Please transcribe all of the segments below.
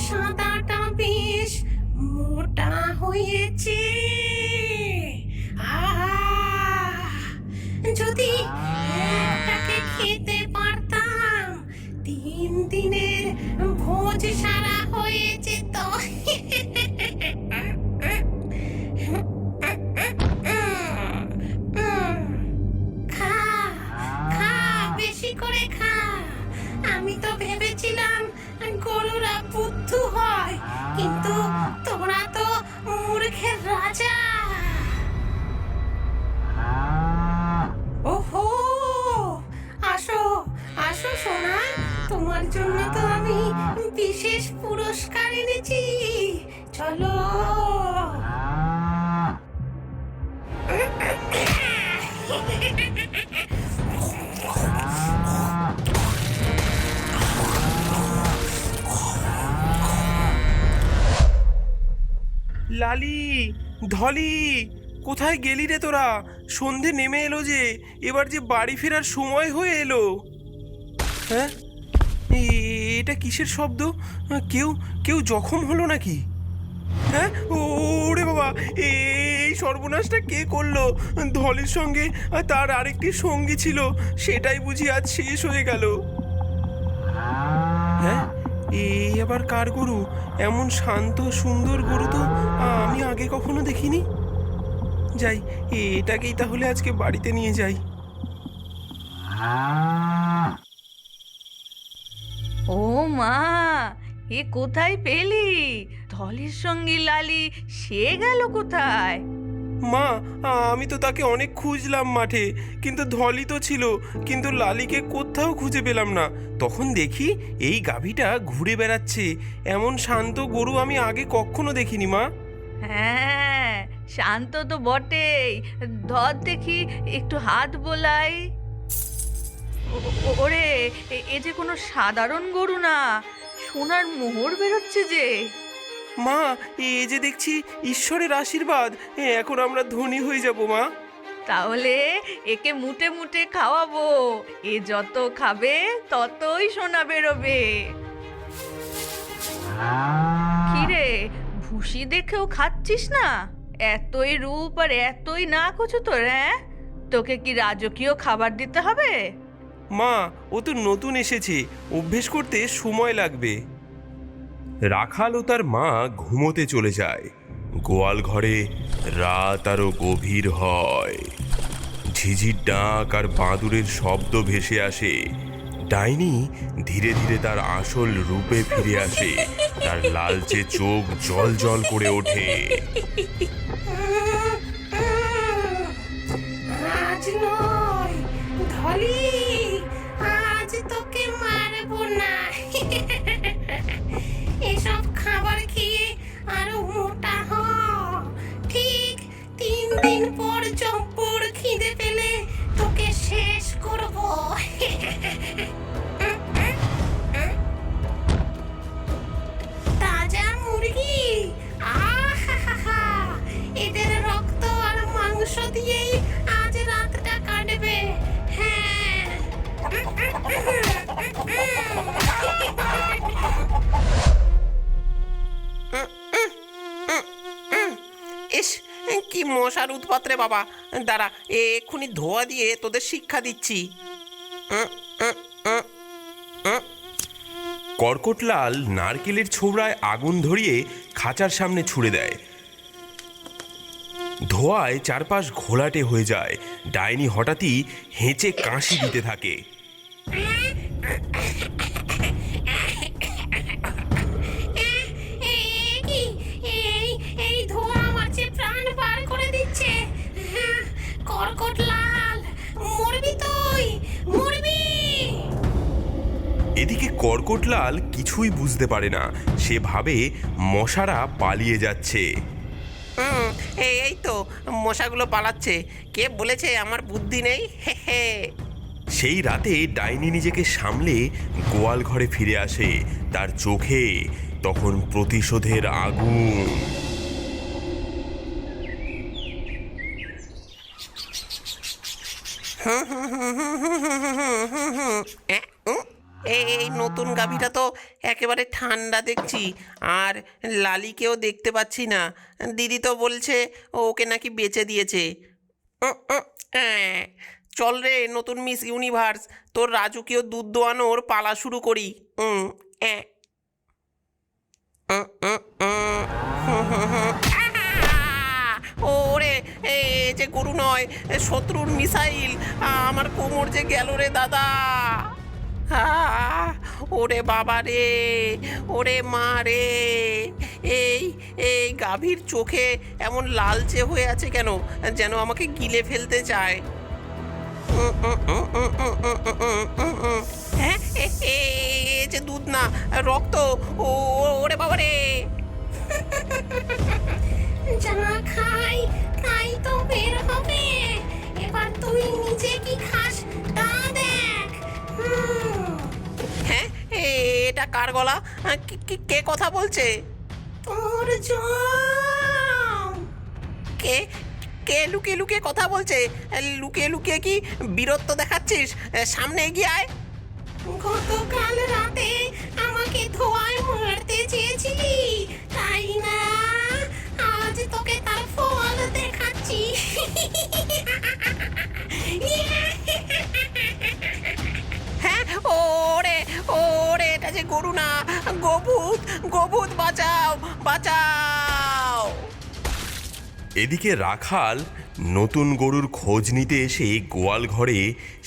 সাদাটা বেশ মোটা হয়েছে। যদি এটাকে খেতে পারতাম, 3 দিনের ভোজ সারা হয়ে যেত। খা খা, বেশি করে খা। আমি তো ভেবেছিলাম গরুরা বুদ্ধু হয়, কিন্তু তোরা তো মূর্খের রাজা। ওহো, আসো আসো সোনা, তোমার জন্য তো আমি বিশেষ পুরস্কার এনেছি। চলো। লালি, ধলি, কোথায় গেলি রে তোরা? সন্ধে নেমে এলো যে, এবার যে বাড়ি ফেরার সময় হয়ে এলো। হ্যাঁ, এটা কিসের শব্দ? কেউ কেউ জখম হলো নাকি? হ্যাঁ, ওরে বাবা, এই সর্বনাশটা কে করলো? ধলির সঙ্গে তার আরেকটি সঙ্গী ছিল, সেটাই বুঝি আজ শেষ হয়ে গেল। হ্যাঁ, এই আবার কার গরু? এমন শান্ত সুন্দর গরু তো আমি আগে কখনো দেখিনি। যাই, এটাকেই তাহলে আজকে বাড়িতে নিয়ে যাই। ও মা, এ কোথায় পেলি? ধলির সঙ্গী লালি সে গেল কোথায়? মা, আমি তো তাকে অনেক খুঁজলাম মাঠে, কিন্তু ধলি তো ছিল, কিন্তু লালিকে কোথাও খুঁজে পেলাম না। তখন দেখি এই গাভীটা ঘুরে বেড়াচ্ছে। এমন শান্ত গরু আমি আগে কখনো দেখিনি মা। হ্যাঁ, শান্ত তো বটেই। ধর দেখি, একটু হাত বোলাই। ওরে, এ যে কোনো সাধারণ গরু না, সোনার মোহর বেরোচ্ছে যে। মা, এ যে দেখছি ঈশ্বরের আশীর্বাদ, এখন আমরা ধনী হয়ে যাব মা। তাহলে একে মুটে মুটে খাওয়াবো। এ যত খাবে ততই সোনা বেরোবে। কিরে, ভুসি দেখেও খাচ্ছিস না? এতই রূপ আর এতই না কচু তোর, হ্যাঁ? তোকে কি রাজকীয় খাবার দিতে হবে? মা, ও তো নতুন এসেছে, অভ্যেস করতে সময় লাগবে। রাখাল ও তার মা ঘুমোতে চলে যায়। গোয়াল ঘরে রাত আরো গভীর হয়। ঝিঝির ডাক আর বাঁদুরের শব্দ ভেসে আসে। ডাইনি ধীরে ধীরে তার আসল রূপে ফিরে আসে। তার লালচে চোখ জল জল করে ওঠে। আজ নয় ধলি, আজ তোকে মারবো না। এসব খাবার খেয়ে আরো মোটা হ। ঠিক 3 দিন পর জব্বর খিদে পেলে তোকে শেষ করবো। তাজা মুরগি, আহা, এদের রক্ত আর মাংস দিয়েই আজ রাতটা কাটবে। হ্যাঁ। ইস, কি মশার উৎপাত রে বাবা! দাঁড়া, এক্ষুনি ধোয়া দিয়ে তোদের শিক্ষা দিচ্ছি। কর্কটলাল নারকেলের ছোবড়ায় আগুন ধরিয়ে খাঁচার সামনে ছুঁড়ে দেয়। ধোঁয়ায় চারপাশ ঘোলাটে হয়ে যায়। ডাইনি হঠাৎই হেঁচে কাশি দিতে থাকে। এই ধোঁয়া আমার যে প্রাণ বার করে দিচ্ছে। কর্কটলাল, মরবি তুই, মরবি। এদিকে কর্কটলাল কিছুই বুঝতে পারে না। সে ভাবে মশারা পালিয়ে যাচ্ছে। এই তো মশাগুলো পালাচ্ছে। কে বলেছে আমার বুদ্ধি নেই? হে হে। সেই রাতে ডাইনি নিজেকে সামলে গোয়াল ঘরে ফিরে আসে। তার চোখে তখন প্রতিশোধের আগুন। এই নতুন গাভীটা তো একেবারে ঠান্ডা দেখছি, আর লালিকেও দেখতে পাচ্ছি না। দিদি তো বলছে ওকে নাকি বেচে দিয়েছে। চল রে নতুন মিস ইউনিভার্স, তোর রাজকীয় দুধ দোয়ানোর পালা শুরু করি। ওরে এ যে গরু নয়, শত্রুর মিসাইল, আমার কোমর যে গেল রে দাদা। ওরে বাবা রে, ওরে মা রে, এই এই গাভীর চোখে এমন লালচে হয়ে আছে কেন, যেন আমাকে গিলে ফেলতে চায়। হ্যাঁ, এ যে দুধ না, রক্ত। ওরে বাবা রে। যা খাই তাই তো বের হবে। এবার তুই নিজে কি খাস তা দেখ। হ্যাঁ, এটা কার গলা? কে কথা বলছে? তোর জম। কে কে লুকিয়ে লুকিয়ে কথা বলছে? লুকিয়ে লুকিয়ে কি বীরত্ব দেখাচ্ছিস? সামনে এগিয়ে আয়। গতকাল রাতে আমাকে ধোঁয়ায় মারতে চেয়েছিলি, তাই না? আজ তোকে তার ফল দেখাচ্ছি। হ্যাঁ, ওরে ওরে, এটা যে গরু না, গোভূত, গোভূত, বাঁচাও বাঁচাও। এদিকে রাখাল নতুন গরুর খোঁজ নিতে এসে গোয়াল ঘরে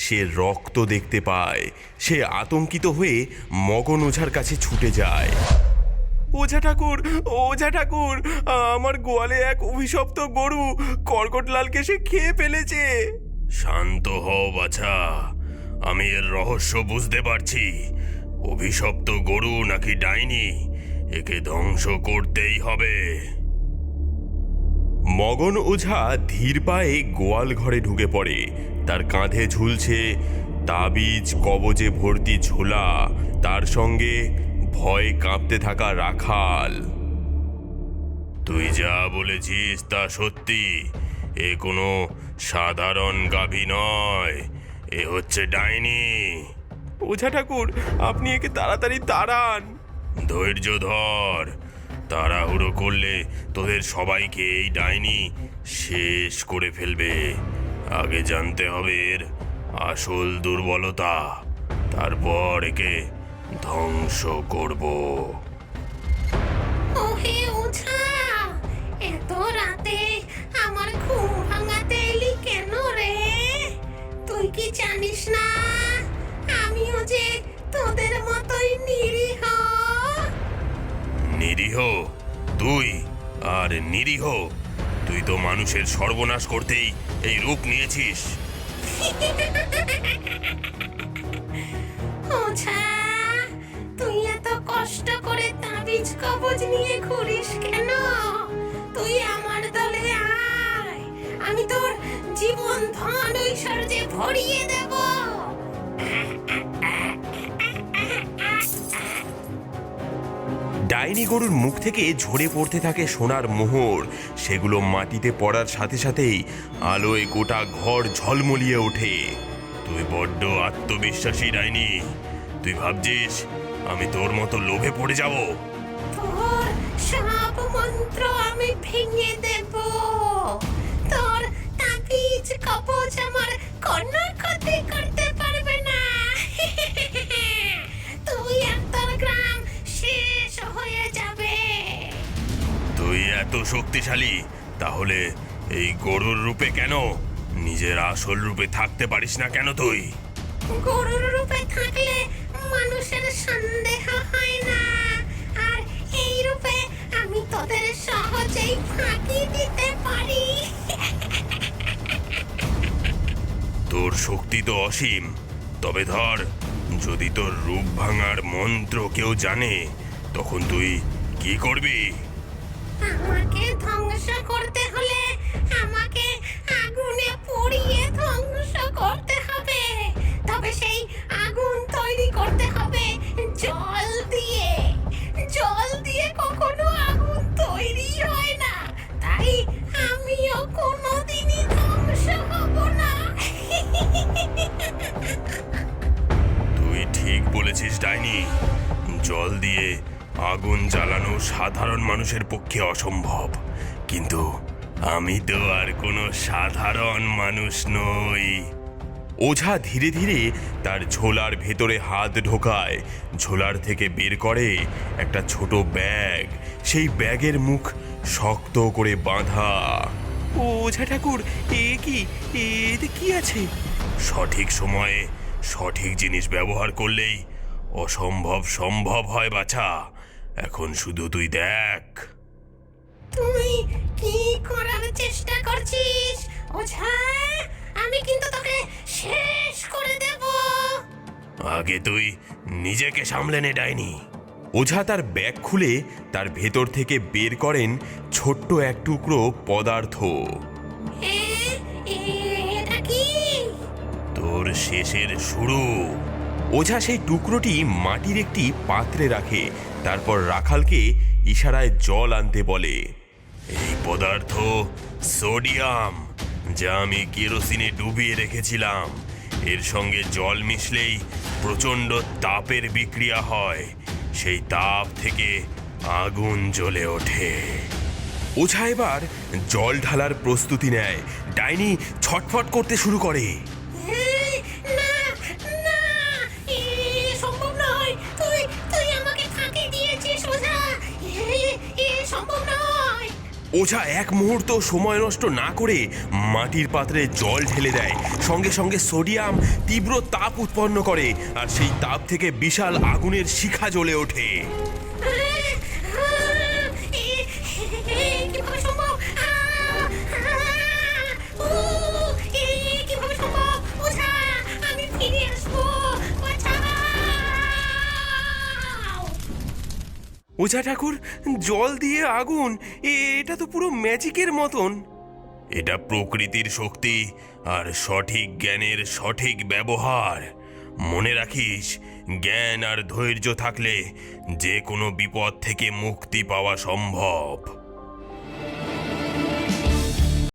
সে রক্ত দেখতে পায়। সে আতঙ্কিত হয়ে মগন ওঝার কাছে ছুটে যায়। ওঝা ঠাকুর, ওঝা ঠাকুর, আমার গোয়ালে এক অভিশপ্ত গরু কর্কটলালকে সে খেয়ে ফেলেছে। শান্ত হও বাছা, আমি এর রহস্য বুঝতে পারছি। অভিশপ্ত গরু নাকি ডাইনি, একে ধ্বংস করতেই হবে। মগন ওঝা ধীর পায়ে গোয়াল ঘরে ঢুকে পড়ে। তার কাঁধে ঝুলছে তাবিজ কবজে ভর্তি ঝোলা, তার সঙ্গে ভয়ে কাঁপতে থাকা রাখাল। তুই যা বলেছিস তা সত্যি, এ কোনো সাধারণ গাভী নয়, এ হচ্ছে ডাইনি। ওঝা ঠাকুর, আপনি একে তাড়াতাড়ি তাড়ান। ধৈর্য ধর, তাড়াহুড়ো করলে তোদের সবাইকে এই ডাইনি শেষ করে ফেলবে। আগে জানতে হবে এর আসল দুর্বলতা, তারপর একে ধ্বংস করব। ওহে ওঝা, এত রাতে আমার ঘুম ভাঙাতে এলি কেন রে? তুই কি জানিস না আমিও যে তোদের মতোই নিরীহ? নিরীহ? তুই আর নিরীহ? তুই তো মানুষের সর্বনাশ করতেই এই রূপ নিয়েছিস। ওঝা, তুই এত কষ্ট করে তাবিজ কবজ নিয়ে ঘুরিস কেন? তুই আমার দলে আয়, আমি তোর জীবন ধন ঐশ্বর্যে ভরিয়ে দেব। ডাইনি গরুর মুখ থেকে ঝরে পড়তে থাকে সোনার মোহর। সেগুলো মাটিতে পড়ার সাথে সাথেই আলোয় গোটা ঘর ঝলমলিয়ে ওঠে। তুই বড্ড আত্মবিশ্বাসী ডাইনি। তুই ভাবছিস আমি তোর মতো লোভে পড়ে যাব? তোর সব মন্ত্র আমি ভেঙে দেব। তোর তাবিজ কবজ আমার কোনো ক্ষতি করতে পারবে না। তুই আর তোর গ্রাম শেষ হয়ে যাবে। তুই এত শক্তিশালী, তাহলে এই গরুর রূপে কেন? নিজের আসল রূপে থাকতে পারিস না কেন তুই? গরুর রূপে থাকলে মানুষের সন্দেহ হয় না, আর এই রূপে আমি তোদের সহজেই ফাঁকি দিতে পারি। তোর শক্তি তো অসীম, তবে ধর, যদি তোর রূপ ভাঙার মন্ত্র কেউ জানে, তখন তুই কি করবি? আমাকে ধ্বংস করতে হলে আমাকে আগুনে পুড়িয়ে ধ্বংস করতে হবে। তবে সেই আগুন তৈরি করতে হবে জল দিয়ে। জল দিয়ে কখনো আগুন তৈরি হয় না, তাই আমিও কোনোদিনই ধ্বংস হব না। তুই ঠিক বলেছিস দিয়ে আগুন জ্বালানো সাধারণ মানুষের পক্ষে অসম্ভব, কিন্তু আমি তো আর কোনো সাধারণ মানুষ নই। ওঝা ধীরে ধীরে তার ঝোলার ভেতরে হাত ঢোকায়, ঝোলার থেকে বের করে একটা ছোট ব্যাগ। সেই ব্যাগের মুখ শক্ত করে বাঁধা। ওঝা ঠাকুর, এতে কি আছে? সঠিক সময়ে সঠিক জিনিস ব্যবহার করলেই অসম্ভব সম্ভব হয় বাছা। এখন শুধু তুই দেখ। তুই কি করার চেষ্টা করছিস ওঝা? আমি কিন্তু তোকে শেষ করে দেব। আগে তুই নিজেকে সামলে নে ডাইনি। ওঝা তার ব্যাগ খুলে তার ভেতর থেকে বের করেন ছোট্ট এক টুকরো পদার্থ। এটা কি? তোর শেষের শুরু। ওঝা সেই টুকরোটি মাটির একটি পাত্রে রাখে, তারপর রাখালকে ইশারায় জল আনতে বলে। এই পদার্থ সোডিয়াম, যা আমি কেরোসিনে ডুবিয়ে রেখেছিলাম। এর সঙ্গে জল মিশলেই প্রচণ্ড তাপের বিক্রিয়া হয়, সেই তাপ থেকে আগুন জ্বলে ওঠে। ওঝা এবার জল ঢালার প্রস্তুতি নেয়। ডাইনি ছটফট করতে শুরু করে। না না, সম্ভব নয়। তুই আমাকে ফাঁকি দিয়েছিস ওঝা। সম্ভব নয়। ওঝা এক মুহূর্ত সময় নষ্ট না করে মাটির পাত্রে জল ঢেলে দেয়। সঙ্গে সঙ্গে সোডিয়াম তীব্র তাপ উৎপন্ন করে, আর সেই তাপ থেকে বিশাল আগুনের শিখা জ্বলে ওঠে। কিভাবে সম্ভব? কিভাবে সম্ভব? ওঝা, আমি ফিরে আসবো। বাঁচাও! ওঝা ঠাকুর, জল দিয়ে আগুন, এটা তো পুরো ম্যাজিকের মতন। এটা প্রকৃতির শক্তি আর সঠিক জ্ঞানের সঠিক ব্যবহার। মনে রাখিস, জ্ঞান আর ধৈর্য থাকলে যে কোনো বিপদ থেকে মুক্তি পাওয়া সম্ভব।